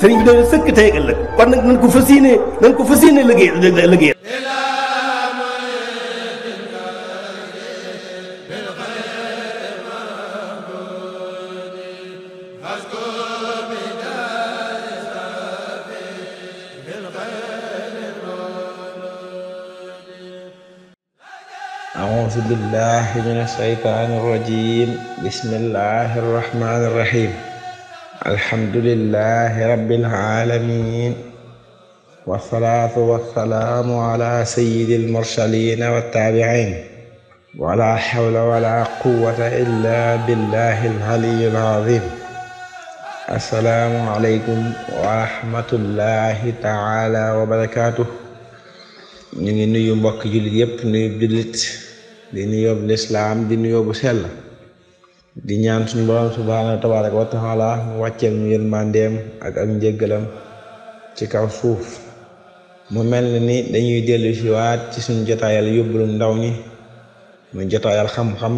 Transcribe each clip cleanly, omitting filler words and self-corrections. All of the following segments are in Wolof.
sëriñ bi doon sëkk tey ëllëg kon nag nañ ko fas yéene liggéey أعوذ بالله من الشيطان الرجيم بسم الله الرحمن الرحيم الحمد لله رب العالمين والصلاة والسلام على سيد المرسلين والتابعين ولا حول ولا قوة إلا بالله العلي العظيم السلام عليكم ورحمة الله تعالى وبركاته. ñu ngi nuyu mbokk jullit yépp nuyu jullit di nuyoo bu lislaam di nuyoo bu sell di ñaan suñu borom subhaanahu tabaaraka wa taala mu wàcceel ñu yërmandeem ak njéggalam ci kaw suuf. mu mel ni dañuy dellu si waat ci suñu jotaayal yóbbulu ndaw ñi mu jotaayal xam-xam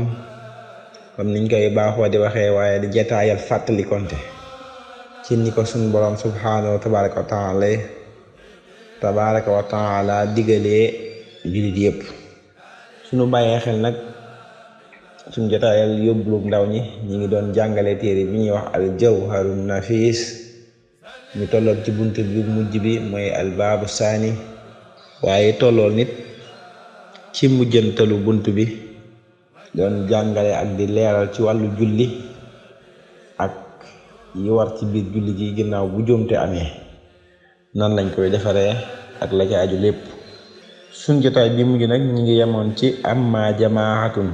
comme niñ koy baaxoo di waxee waaye di jotaayal fàttali konte ci ni ko suñu borom subhaanahu tabaaraka wa taala digalee jullit yépp. suñu bàyyee xel nag suñu jotaayal yóbbulu ndaw ñi ñi ngi doon jàngale téere bi ñuy wax al jawharun nafis ñu tolloon ci bunt bi mujj bi mooy al baabu saani waaye tolloon nit ci mujjantalu bunt bi doon jàngale ak di leeral ci wàllu julli ak yi war ci biir julli gi ginnaaw bu jóomte amee nan lañ koy defaree ak la ca aju lépp. suñ jotaay bi mujj nag ñi ngi yemoon ci amma jamaahatun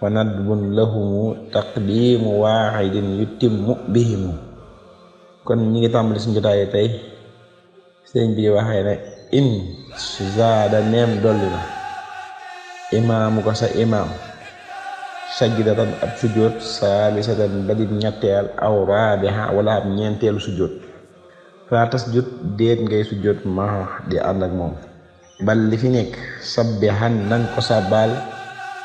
wa nadbun lahumu taqdimu waahidin yutimmu bihimu. kon ñi ngi tàmbali suñ jotaay tey sëñ bi waxee ne in zaada neem dolli na imaamu ko sa imaam sajdatan ab sujjóot saalisatan badit ñetteel aw raabiha wala ab ñeenteelu sujjóot fala tasjud déet ngay sujjóot ma di ànd ak moom bal li fi nekk sabbihan nang ko sabbal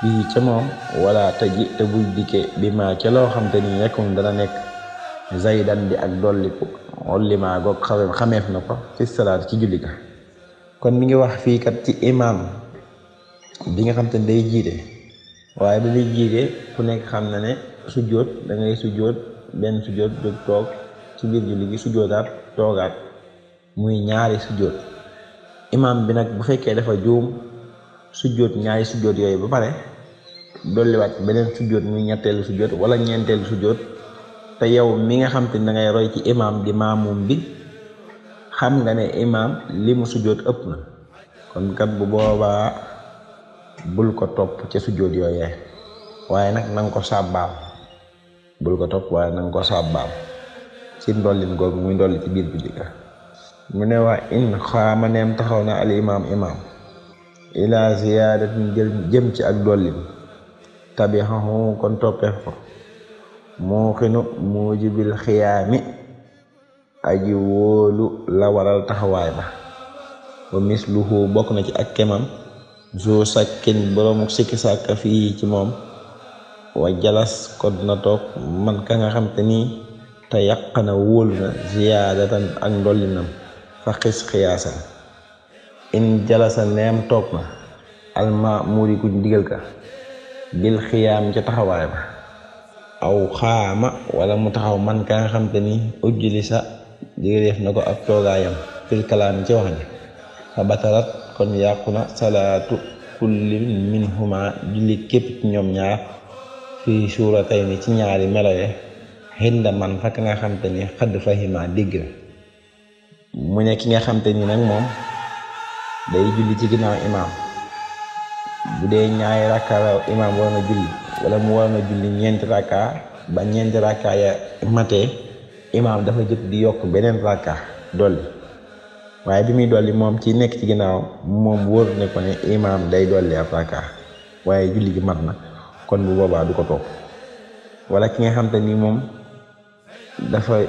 bii ca moom wala taji te bul dikke bi ma ca loo xam te ni nekkum dana nekk zaydan di ak dolliku ollimaa goog xameef na ko fi salaat ci julli ga. kon mi ngi wax fii kat ci imaam bi nga xam te ni day jiite waaye ba day jiite ku nekk xam na ne sujjóot da ngay sujjóot benn sujjóot jóg toog ci biir julli gi sujjóotaat toogaat muy ñaari sujjóot. imaam bi nag bu fekkee dafa juum sujjóot ñaari sujjóot yooyu ba pare dolliwaat beneen sujjóot muy ñetteelu sujjóot wala ñeenteelu sujjóot te yow mi nga xam te ne dangay roy ci imaam di maamum bi xam nga ne imaam li mu sujjóot ëpp na kon kat bu boobaa bul ko topp ca sujjóot yooyee waaye nag nanga ko sàbbaal bul ko topp waaye nanga ko sàbbaal ci ndollin googu muy ndolli ci biir julli ga. mu ne waa in xaama neem taxaw na al imaam ila ziyaadatin jëm ci ak dollin tabihahu kon toppeef ko muuxinu muujibil xiyaami aji wóolu la waral taxawaay ba wa misluhu bokk na ci ak kemam zoo sakkin boroomu sikki sàkka fii ci moom wa jalas kon na toog man ka nga xam te nii te yàq na wóolu na ziyaadatan ak ndollinam fa xis xiyaasal in jalasa neem toog na alma muuri kuñ digal ka bil xiyaam ca taxawaay ba aw xaama wala mu taxaw man ka nga xam te ni ujjili sa digaleef na ko ak toogaayam fil kalaam ci wax ni fa batarat kon yàqu na salaatu kulli minhuma julli képp ci ñoom ñaar fii suuratayni ci ñaari meloye xinda man fakk nga xam te ni xadd fahima dégg na. mu ne ki nga xam te ni nag moom day julli ci ginnaaw imaam bu dee ñaari rakka la imaam war na julli wala mu war na julli ñeenti rakka ba ñeenti rakka ya matee imaam dafa jëkk di yokk beneen rakka dolli waaye bi muy dolli moom ci nekk ci ginnaaw moom wóor ne ko ne imaam day dolli ab rakka waaye julli gi mat na kon bu boobaa du ko topp. wala ki nga xam te ni moom dafa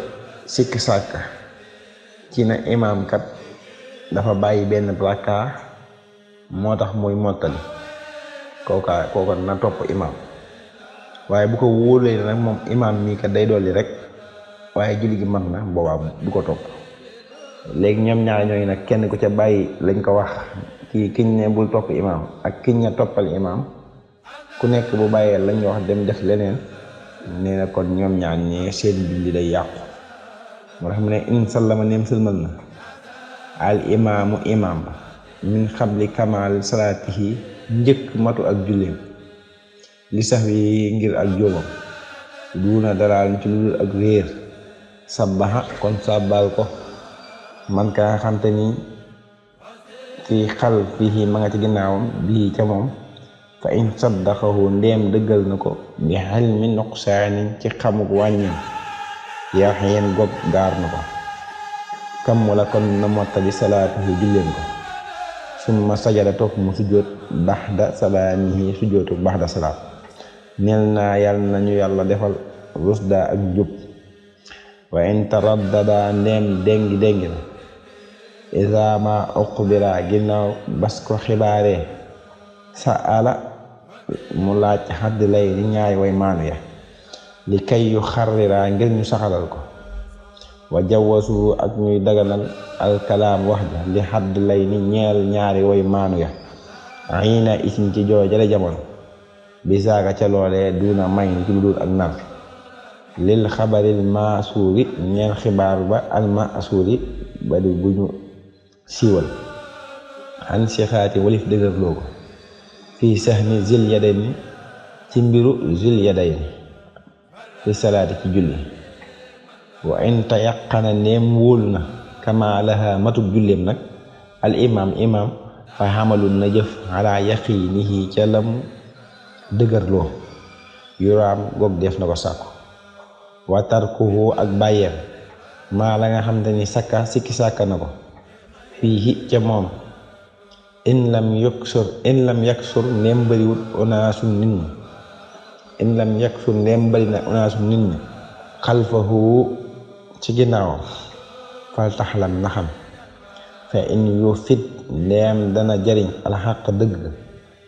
sikk sàkka ci na imaam kat dafa bàyyi benn rakka moo tax muy mottali kooka na topp imaam waaye bu ko wóolee nag moom imaam mii kat day dolli rek waaye julli gi mat na boobaa du ko topp. léegi ñoom ñaar ñooñu nag kenn ku ca bàyyi lañ ko wax kiñ ne bul topp imaam ak kiñ ne toppal imaam ku nekk bu bàyyee lañ wax dem def leneen nee na kon ñoom ñaar ñee seen julli day yàqu. moo tax mu ne in sallama neem sëlmal na al imaamu imaam min xabli kamal salaatihi njëkk matu ak julleem li sax bi ngir ak jóomam duuna daraal ci lu dul ak réer sabbaxa kon sabbal ko man ka nga xamte ni fii xal fii ma nga ci ginnaawam bii ca moom fa in saddaqahu ndeem dëggal na ko bi xelmi nuqsaanin ci xamuk wàññeem yax yeen goog gaar na ko kam wala kon na mottali salaatuhu julleen ko summa sajada topp mu sujjóot baxda salaamihi sujjóotu baxda salaam neel naa yàlla nañu yàlla defal rusda ak jub wa in taraddada ndeem déngi na iza ma uqbira ginnaaw bas ko xibaaree sa ala mu laaj xadd lay ni ñaari way maanu ya li kay yu xarrira ngir ñu saxalal ko wa jawasu ak ñuy daganal alkalaam wax ja li xadd lay ni ñeel ñaari way maanu ya xiina isin ci joojale jamono bi saaga ca loolee duna may ci lu dul ak nar lil xabaril maasuuri ñeel xibaar ba al maasuuri ba di bu ñu siiwal xan sixaati walif dëgërloo ko fii sahni zil yadayni ci mbiru zil yadayni fi salaati ci julli wa in tayaqana neem wóolu na kama laha matub julleem nag al imam fa xamalul na jëf ala yaqinihi ca lam dëgërloo yuraam goog def na ko sàkku wa tarkuhu ak bàyyeem maa la nga xam te ni sikki sàkka na ko fii ca moom in lam yaksur neem bariwut onaasu nit ñi in lam yaksur neem bari na onaasu nit ñi xalfahu ci ginnaawam fal taxlam na xam fa in yu fit ndeem dana jariñ alxaq dëgg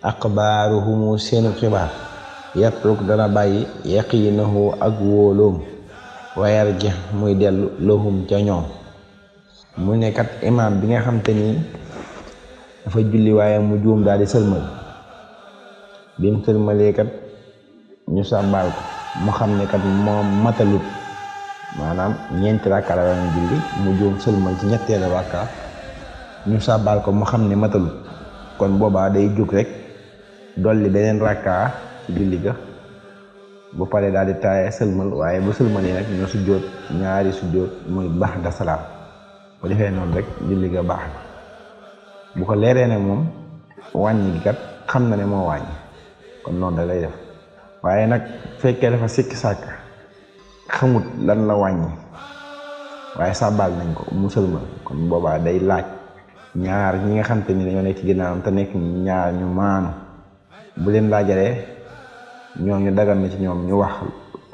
axbaaruhumu seenu xibaar yatruk dana bàyyi yaqiinahu ak wóoloom wayar ji muy dellu lahum ca ñoom. mu nekkat imaam bi nga xam te ni dafa julli waaye mu juum daal di sëlmal bi mu sëlmalee kat ñu sàbbaal ko mu xam ne kat moom matalut maanaam ñeenti rakka la doon julli mu juum sëlmal ci ñetteelu rakka ñu sàbbaal ko mu xam ne matalut kon boobaa day jóg rek dolli beneen rakka ci julli ga bu paree daal di taaye sëlmal waaye bu sëlmalee nag ñu sujjóot ñaari sujjóot muy baxda salaam bu defee noonu rek julli ga baax na bu ko leeree ne moom wàññi gi kat xam na ne moo wàññi kon noonu da lay def waaye nag fekkee dafa sikki sàkk xamut lan la wàññi waaye sàbbaal nañ ko mu sëlmal kon boobaa day laaj ñaar ñi nga xam te ni dañoo nekk ci ginnaawam te nekk ñaar ñu maanu bu leen laajalee ñoom ñu dagal na ci ñoom ñu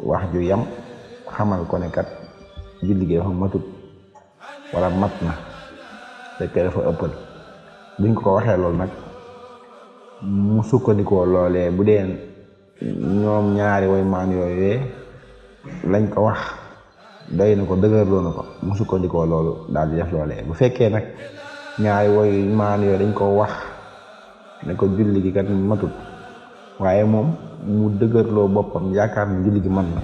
wax ju yam xamal ko ne kat julli gi dafa matut wala mat na fekkee dafa ëppal buñ ko waxee loolu nag mu sukkandikoo loolee bu dee ñoom ñaari way maan yooyee lañ ko wax doy na ko dëgërloo na ko mu sukkandikoo loolu daal di def loolee bu fekkee nag ñaari way maan yooyu dañ ko wax ne ko julli gi kat matut waaye moom mu dëgërloo boppam yaakaar ne julli gi mat na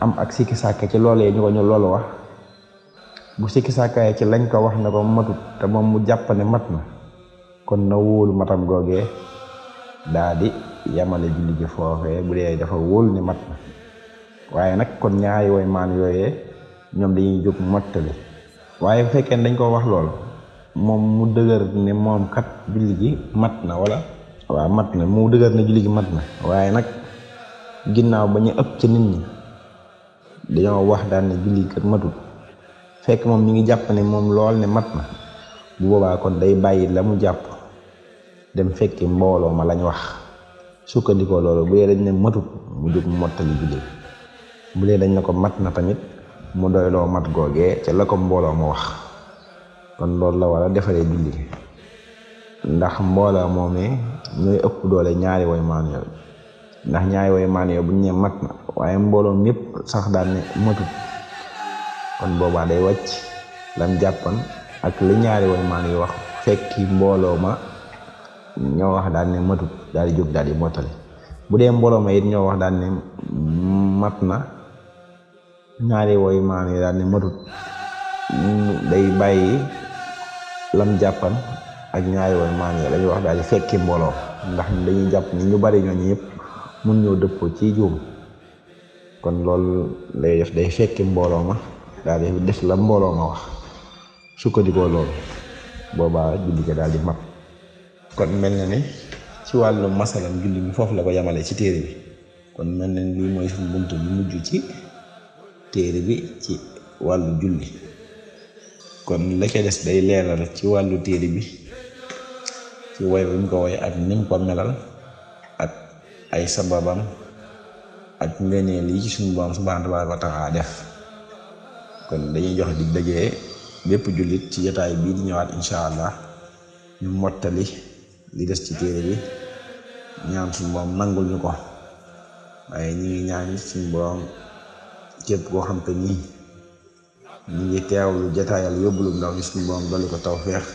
am ak sikki sàkke ci loolee ñu ko ñu loolu wax bu sikki sàkkaay ci lañ ko wax ne ko matut te moom mu jàpp ne mat na kon na wóolu matam googee daa di yamale julli gi foofee bu dee dafa wóolu ne mat na waaye nag kon ñaari way maan yooyee ñoom dañuy jóg mottali waaye bu fekkee dañ ko wax loolu moom mu dëgër ne moom kat julli gi mat na wala waaw mat na mu dëgër ne julli gi mat na waaye nag ginnaaw ba ñu ëpp ci nit ñi dañoo wax daal ne julli gi kat matut fekk moom mi ngi jàpp ne moom lool ne mat na bu boobaa kon day bàyyi la mu jàpp dem fekki mbooloo ma lañ wax sukkandikoo loolu bu dee dañ ne matut mu jóg mottali julli bu dee dañ ne ko mat na tamit mu doyloo mat googee ca la ko mbooloo ma wax kon loolu la war a defaree julli ndax mbooloo moomee ñooy ëpp doole ñaari way maan yooyu ndax ñaari way maan yooyu bu ñu ne mat na waaye mbooloo mépp sax daan ne matut kon boobaa day wàcc lam jàppan ak li ñaari way maan yi wax fekki mbooloo ma ñoo wax daal ne matut daal di jóg daal di mottali bu dee mbooloo ma it ñoo wax daal ne mat na ñaari way maan yi daal ne matut day bàyyi lam jàppan ak ñaari way maan yi lañuy wax daal di fekki mbooloo ndax dañuy jàpp ni ñu bari ñooñu yëpp mun ñoo dëppoo ci juum kon loolu lay def day fekki mbooloo ma daal di def la mbooloo ma wax sukkandikoo loolu boobaa julli ga daal di mat kon mel na ni ci wàllu masalam julli mi foofu la ko yamale ci téere bi kon mel na ni lii mooy suñu bunt bi mujj ci téere bi ci wàllu julli kon la ca des day leeral ci wàllu téere bi ci woy bi mu ko woy ak ni mu ko melal ak ay sababam ak ngëneel yi ci suñu borom subhaanahu wa ta'aala def kon dañuy jox di dajee bépp jullit ci jotaay bii di ñëwaat insha allah ñu mottali li des ci téere bi ñaan suñu borom nangul ñu ko waaye ñi ngi ñaan suñu borom képp koo xam te nii ñu ngi teewlu jotaayal yóbbulu ndaw ñi suñu borom dolli ko tawfeex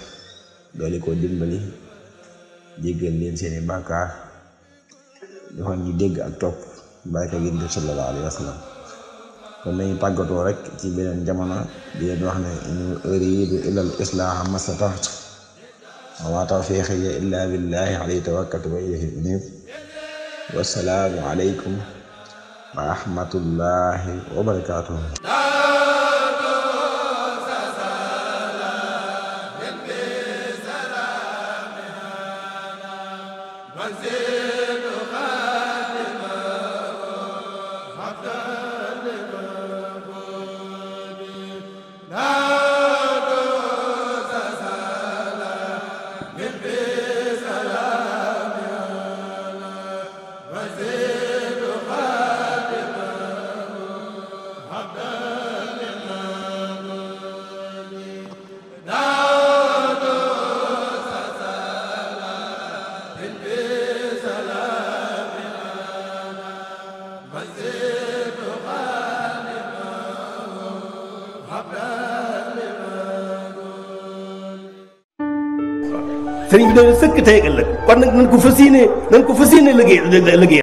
dolli ko dimbali jéggal leen seeni bàkkaar defal ñu dégg ak topp barke gi Yonent bi sallallahu alayhi wa sallam kon nañu tàggatoo rek ci beneen jamono di leen wax ne in uriidu illa al-islaaha mastata'tu wa maa tawfiiqii illaa billaahi alayhi tawakkaltu wa ilayhi uniib wassalaamu aleykum wa rahmatullaahi wa barakaatuh. sëriñ bi dañu sëkk tey ëllëg kon nag nañ ko fas yéene liggéey